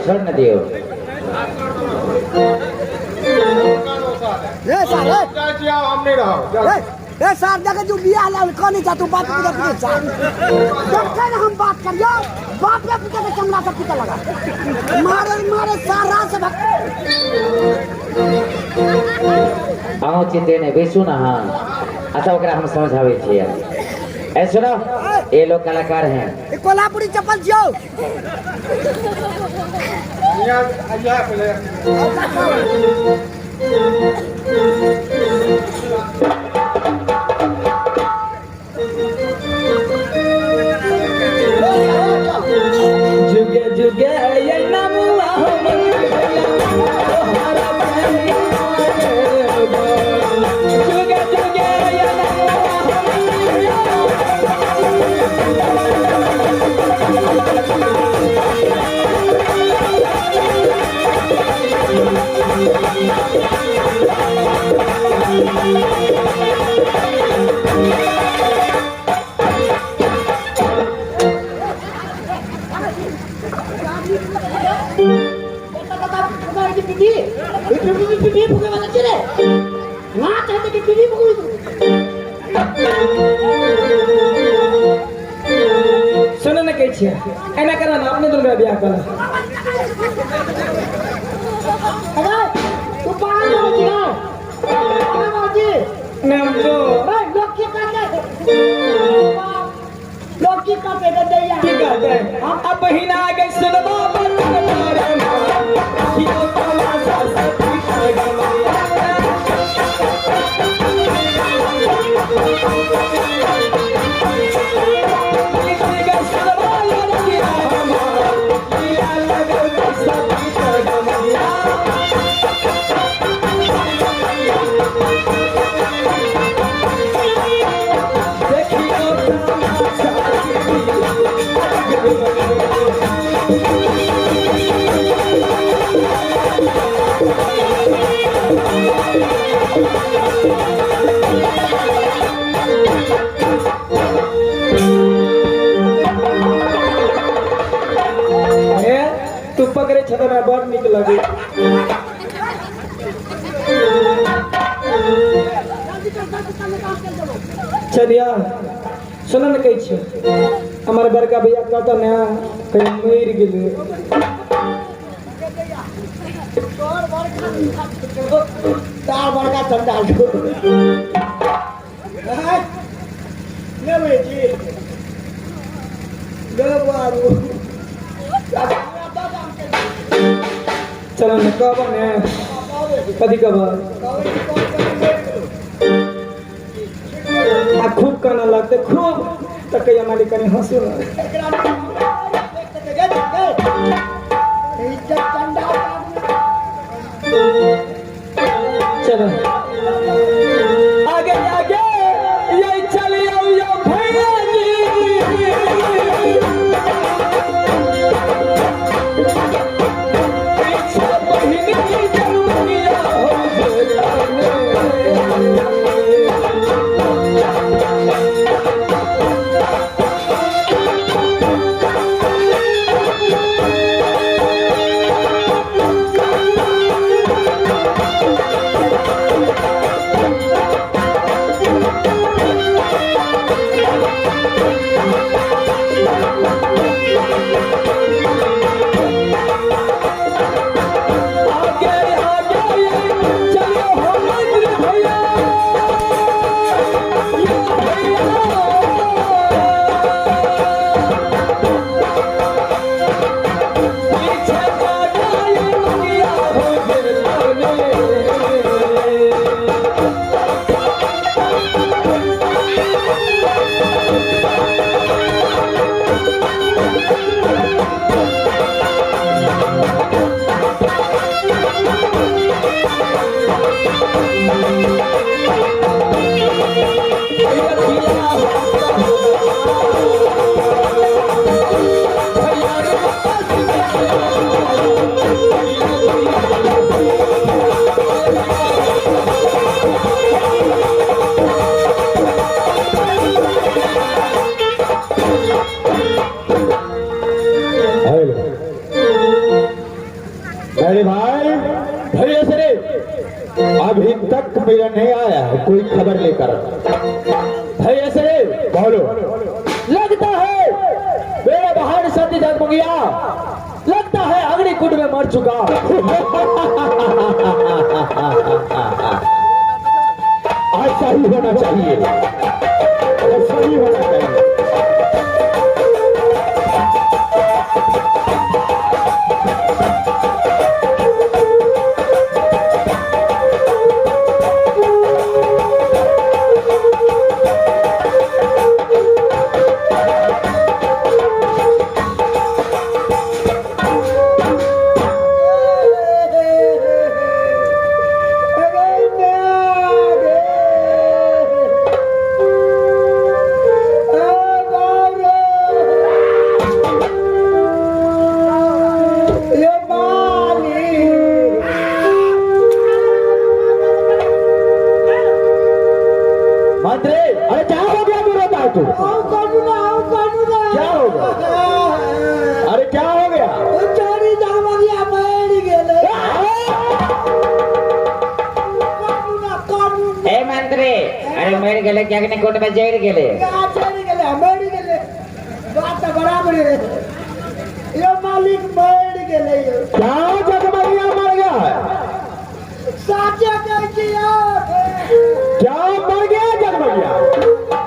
छोड़ न दियो ए साहब जगह जो बियाह लाल कौन जा तू बात पूजा पूजा जा जब कल हम बात करियो बाप रे पूजा के चमड़ा सब पीता लगा मारे मारे सारा से आओ चिते ने बेसु ना हां अच्छा ओकरा हम समझावे छियै ए सुनो ये लोग कलाकार हैं ए कोल्हापुरी चप्पल जियो आया पहले जुगे जुगे ये नमुआ हमारा जुगे जुगे ये सुनो न कह छिया एना करा ना अपने दुर्गा ब्याह करा अरे तू पागल हो गया पागल हो गया नाम तो भाई लोग की करते दैया की करते अब बहिना आ गई सुन बाबा तुम्हारे नाम ही तो तमाशा सब तू पकड़े छतरा बहुत निक लगे चलिया सुन न कह छी हमारे बड़का भैया कहता ना कहीं मर गेले तार बड़का चंडाल ले बेटी गलबारू चलो न कब ने कदी कब आ खूब करना लगते खूब तक के हमारी कने हंसो ना चलो आगे आगे ये चलियो यो भैया जी तक मेरा नहीं आया है कोई खबर लेकर। भैया से बोलो, लगता है मेरा बाहर सत्य जगमगिया, लगता है अग्निकुंड में मर चुका। ऐसा ही होना चाहिए, ऐसा ही होना चाहिए। मंत्री, अरे क्या हो गया मेरे पास तू? क्या हो गया? अरे क्या हो गया? ए मंत्री, अरे मेरे गले क्या नहीं कोट में जेड़ गेले। मालिक बैठ गए क्या जगमगिया मर गया है? साचे क्या मर गया जगमगिया?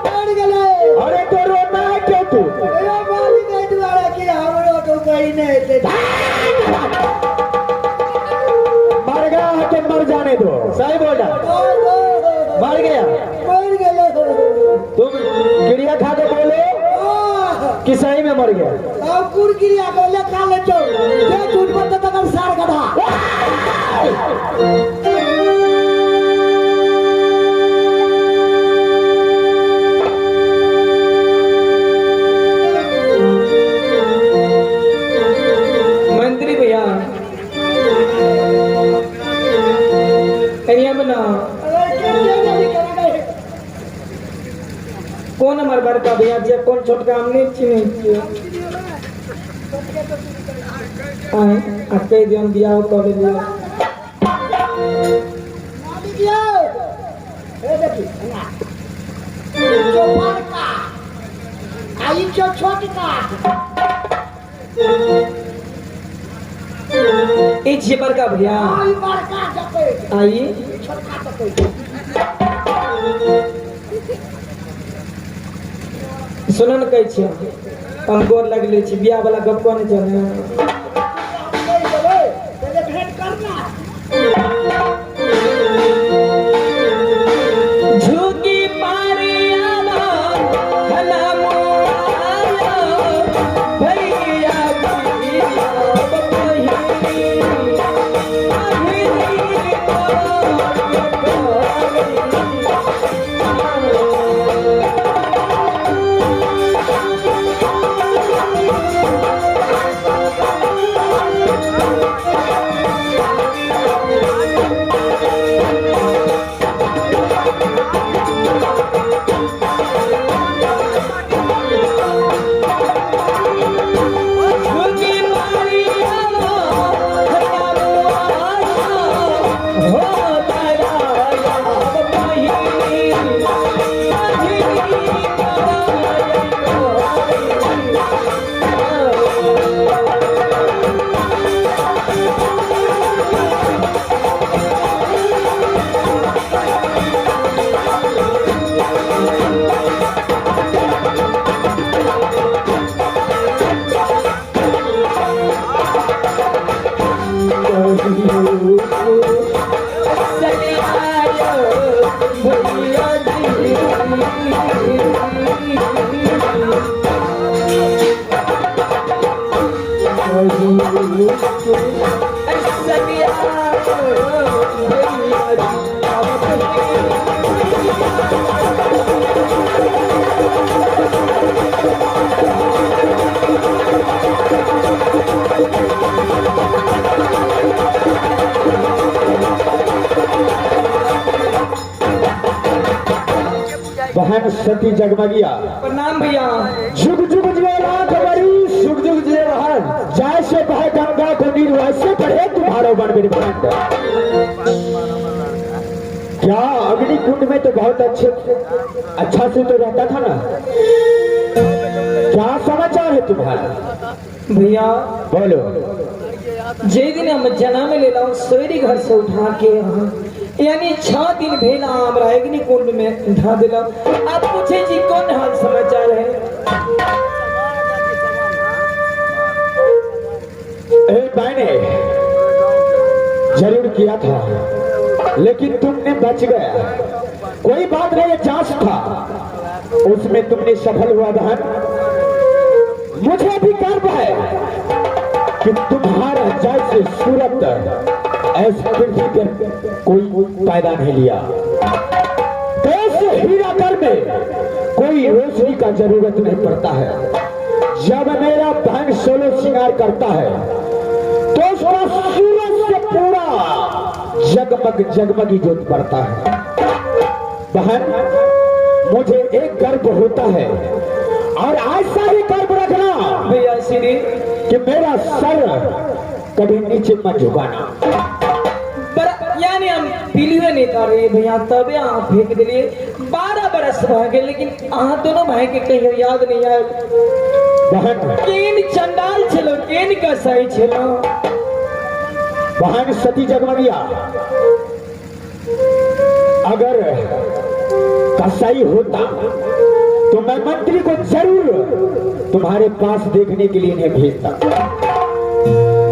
बैठ गए अरे तो रोना है क्यों तू? मालिक द्वारा की हमरो तो कहीं नहीं थे। मर गया है तो मर जाने दो। सही बोला, मर गया। बैठ गए तुम गिरिया खा के बोलो कि सही में मर गया। अब कुरकिरिया को ले खा ले चो ये झूठ मत बता सार गधा। मंत्री भैया कनिया बना कौन हमार बड़का भैया जे कौन छोटका हमने चिन्ह किए आए आके दिन बियाह कर लिया। मालिक यो ए देखी ना जो बड़का आई जो छोटका ई जे बड़का भैया आई बड़का जके आई छोटका जके सुनन कहै छी हम गोर लगले छी बियाह वाला गप कोने जाने पहले भेंट करना झुकी पारियाला भला मोआला भैया भैया बहन सती जगमगिया प्रणाम भैया। जुग जुग जीवरात हमारी सुख जुग जीवन जैसे बहे गंगा को नीर वैसे बढ़े तुम्हारा बन मेरी बहन। क्या अग्निकुंड में तो बहुत अच्छा से तो रहता था ना? क्या समाचार है तुम्हारा? भैया बोलो। जे दिन हम जन्म ले लाऊं सोरी घर से उठा के यहाँ यानी 6 दिन भेला हमरा अग्निकुंड में उठा दिला। आप पूछे जी कौन हाल समाचार है? मैंने जरूर किया था लेकिन तुमने बच गया। कोई बात नहीं, जांच था उसमें तुमने सफल हुआ बहन। मुझे भी गर्व है कि तुम्हारा जैसे सूरत ऐसे पृथ्वी पर कोई पैदा नहीं लिया। कैसे हीराकर में कोई रोशनी का जरूरत नहीं पड़ता है। जब मेरा बहन सोलो श्रृंगार करता है तो उसका सूरज से पूरा जगमग जगमगी ज्योत पड़ता है। बहन मुझे एक गर्व होता है और ऐसा ही गर्व रखना भैया श्री कि मेरा सर कभी नीचे मत झुकाना। पर यानी हम पीलिए नहीं कर रहे भैया तबे आप फेंक दिलिए। 12 बरस रह गए लेकिन अहाँ दोनों भाई के कहीं याद नहीं आए। बहन केन चंडाल छलो केन का सही छलो। बहन सती जगमगिया अगर कसाई होता तो मैं मंत्री को जरूर तुम्हारे पास देखने के लिए इन्हें भेजता।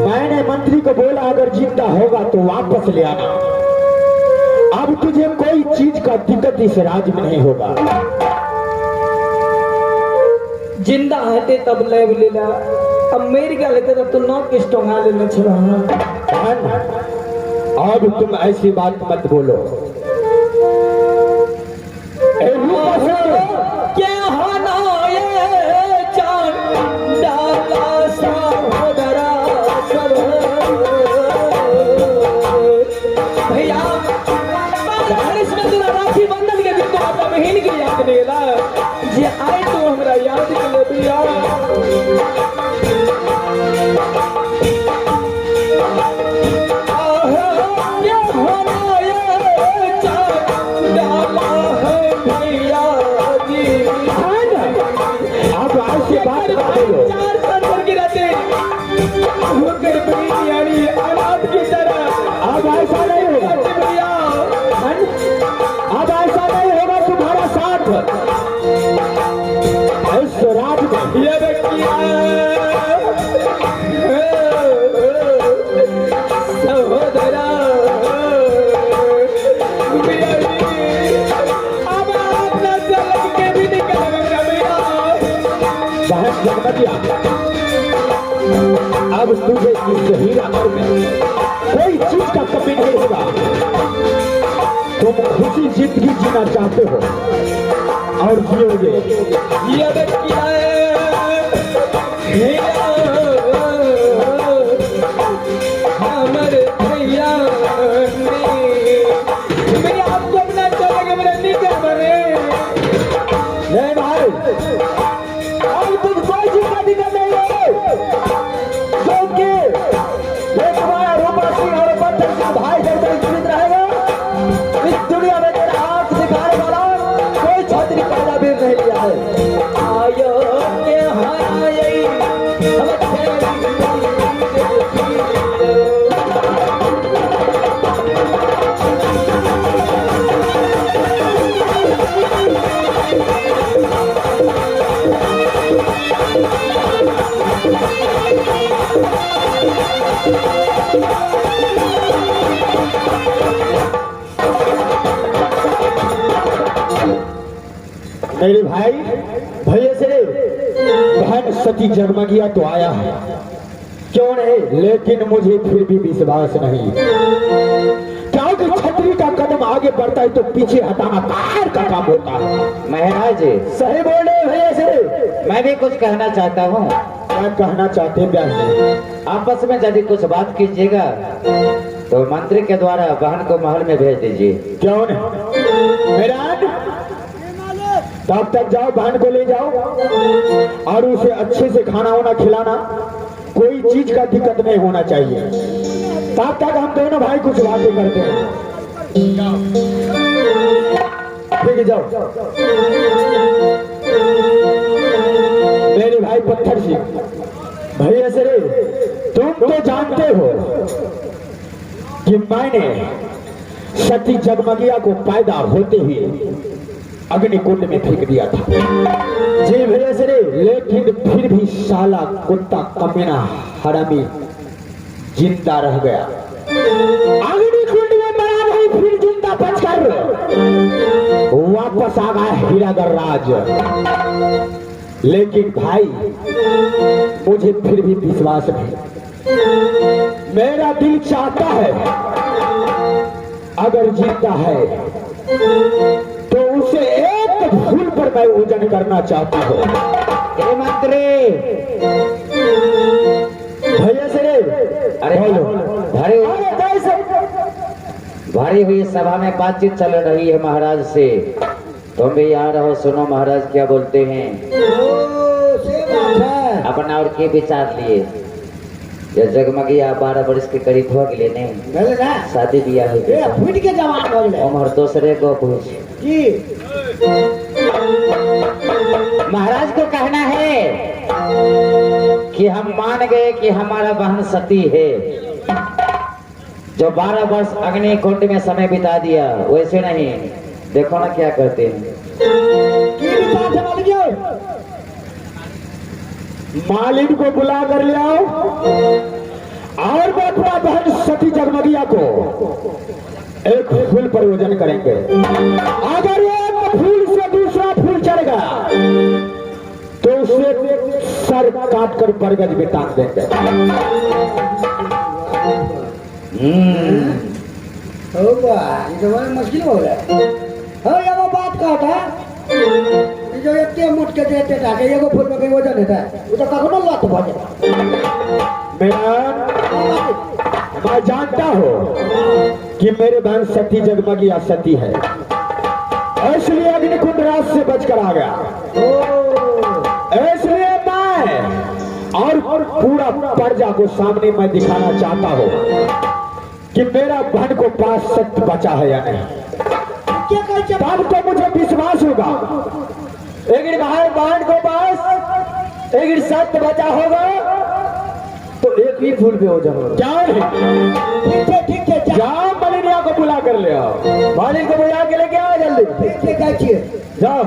मैंने मंत्री को बोला अगर जिंदा होगा तो वापस ले आना। अब तुझे कोई चीज का दिक्कत इस राज्य में नहीं होगा। जिंदा रहते तब ले लेला। अब मेरी गल है तो नौ किस टोंगा लेना छला। अब तुम ऐसी बात मत बोलो। क्या होना ये चंडाला सहोदरा सब भैया इसमें तेरा राखी बंधन के दिन तो आपका बहन की याद नहीं ला जे आए तो हमरा याद के ले भैया। अब ऐसा नहीं होगा। अब ऐसा नहीं होगा तुम्हारा साथ इस राज्य में। ये देखिए सहोदरा अब आप न चल के भी निकल भैया। बहन जगमगिया अब तुझे इस हीरानगर में कोई चीज का कमी नहीं होगा। तुम खुशी जिंदगी जीना चाहते हो और जियोगे। ये देखिए हमारे भैया मेरे आपको अपना चलेगा मेरा निकल बने नहीं भाई अब तुम कोई चीज का दिक्कत नहीं हो क्योंकि ये तुम्हारा रूपा सिंह और बच्चन सिंह भाई जब तक जीवित रहेगा इस दुनिया में तेरा हाथ दिखाने वाला कोई छात्री पैदा भी नहीं लिया है। आयो के हाय हम मेरे भाई भैया से बहन सती जगमगिया तो आया है क्यों नहीं, लेकिन मुझे फिर भी विश्वास नहीं क्योंकि छतरी का कदम आगे बढ़ता है तो पीछे हटाना तार का काम होता है। महाराज सही बोल रहे भैया से। मैं भी कुछ कहना चाहता हूँ। क्या कहना चाहते हैं ब्याह? आपस में यदि कुछ बात कीजिएगा तो मंत्री के द्वारा बहन को महल में भेज दीजिए। क्यों नहीं मेरा तब तक जाओ बहन को ले जाओ और उसे अच्छे से खाना वाना खिलाना, कोई चीज का दिक्कत नहीं होना चाहिए। तब तक हम दोनों भाई कुछ बातें करते हैं। ठीक है जाओ। मेरे भाई पत्थर सिंह, भाई ऐसे रे, तुम तो जानते हो कि मैंने सती जगमगिया को पैदा होते हुए अग्निकुंड में फेंक दिया था। जी भैया से रे, लेकिन फिर भी साला कुत्ता कमीना हरामी जिंदा रह गया। अग्निकुंड में मरा नहीं, फिर जिंदा बचकर वापस आ गया हीरागर राज। लेकिन भाई मुझे फिर भी विश्वास नहीं, मेरा दिल चाहता है अगर जीता है तो उसे एक फूल पर मैं पूजन करना चाहता हूँ। हे मंत्री, भैया से रे, अरे बोलो। भरी हुई सभा में बातचीत चल रही है महाराज से। तुम भी यहाँ रहो, सुनो महाराज क्या बोलते हैं। अपना और के विचार लिए ये जगमगिया 12 वर्ष के करीब हो गए ने, शादी बियाह हो गया, फूट के जवान हो गए उम्र दूसरे को पूछ। जी। महाराज को कहना है कि हम मान गए कि हमारा बहन सती है, जो 12 वर्ष अग्निकुंड में समय बिता दिया। वैसे नहीं, देखो ना क्या करते हैं। मालिक को बुला कर ले आओ और मैं अपना बहन सती जगमगिया को एक फूल पर पूजन करेंगे। अगर एक फूल से दूसरा फूल चढ़ गया तो उसे सर काट कर बरगद में टांग देंगे। होगा ये तो बड़ा मुश्किल हो गया। हो ये वो बात कहता है ये जो इतने मुठ के देते टाके ये को फूल में कहीं वजन देता है वो तो कखनो लत भजे। मैं जानता हूँ कि मेरे बहन सती जगमगिया सती है, इसलिए अग्निकुंड राज से बचकर आ गया। इसलिए मैं और पूरा प्रजा को सामने मैं दिखाना चाहता हूँ कि मेरा बहन को पास सत्य बचा है या नहीं। तब तो मुझे विश्वास होगा। एक बहन को पास एक सत्य बचा होगा तो एक ही फूल पे हो जाओ। जाओ ठीक है जाओ, मलिनिया को बुला कर ले आओ। मालिक को बुला के लेके आओ जल्दी। ठीक है जाओ।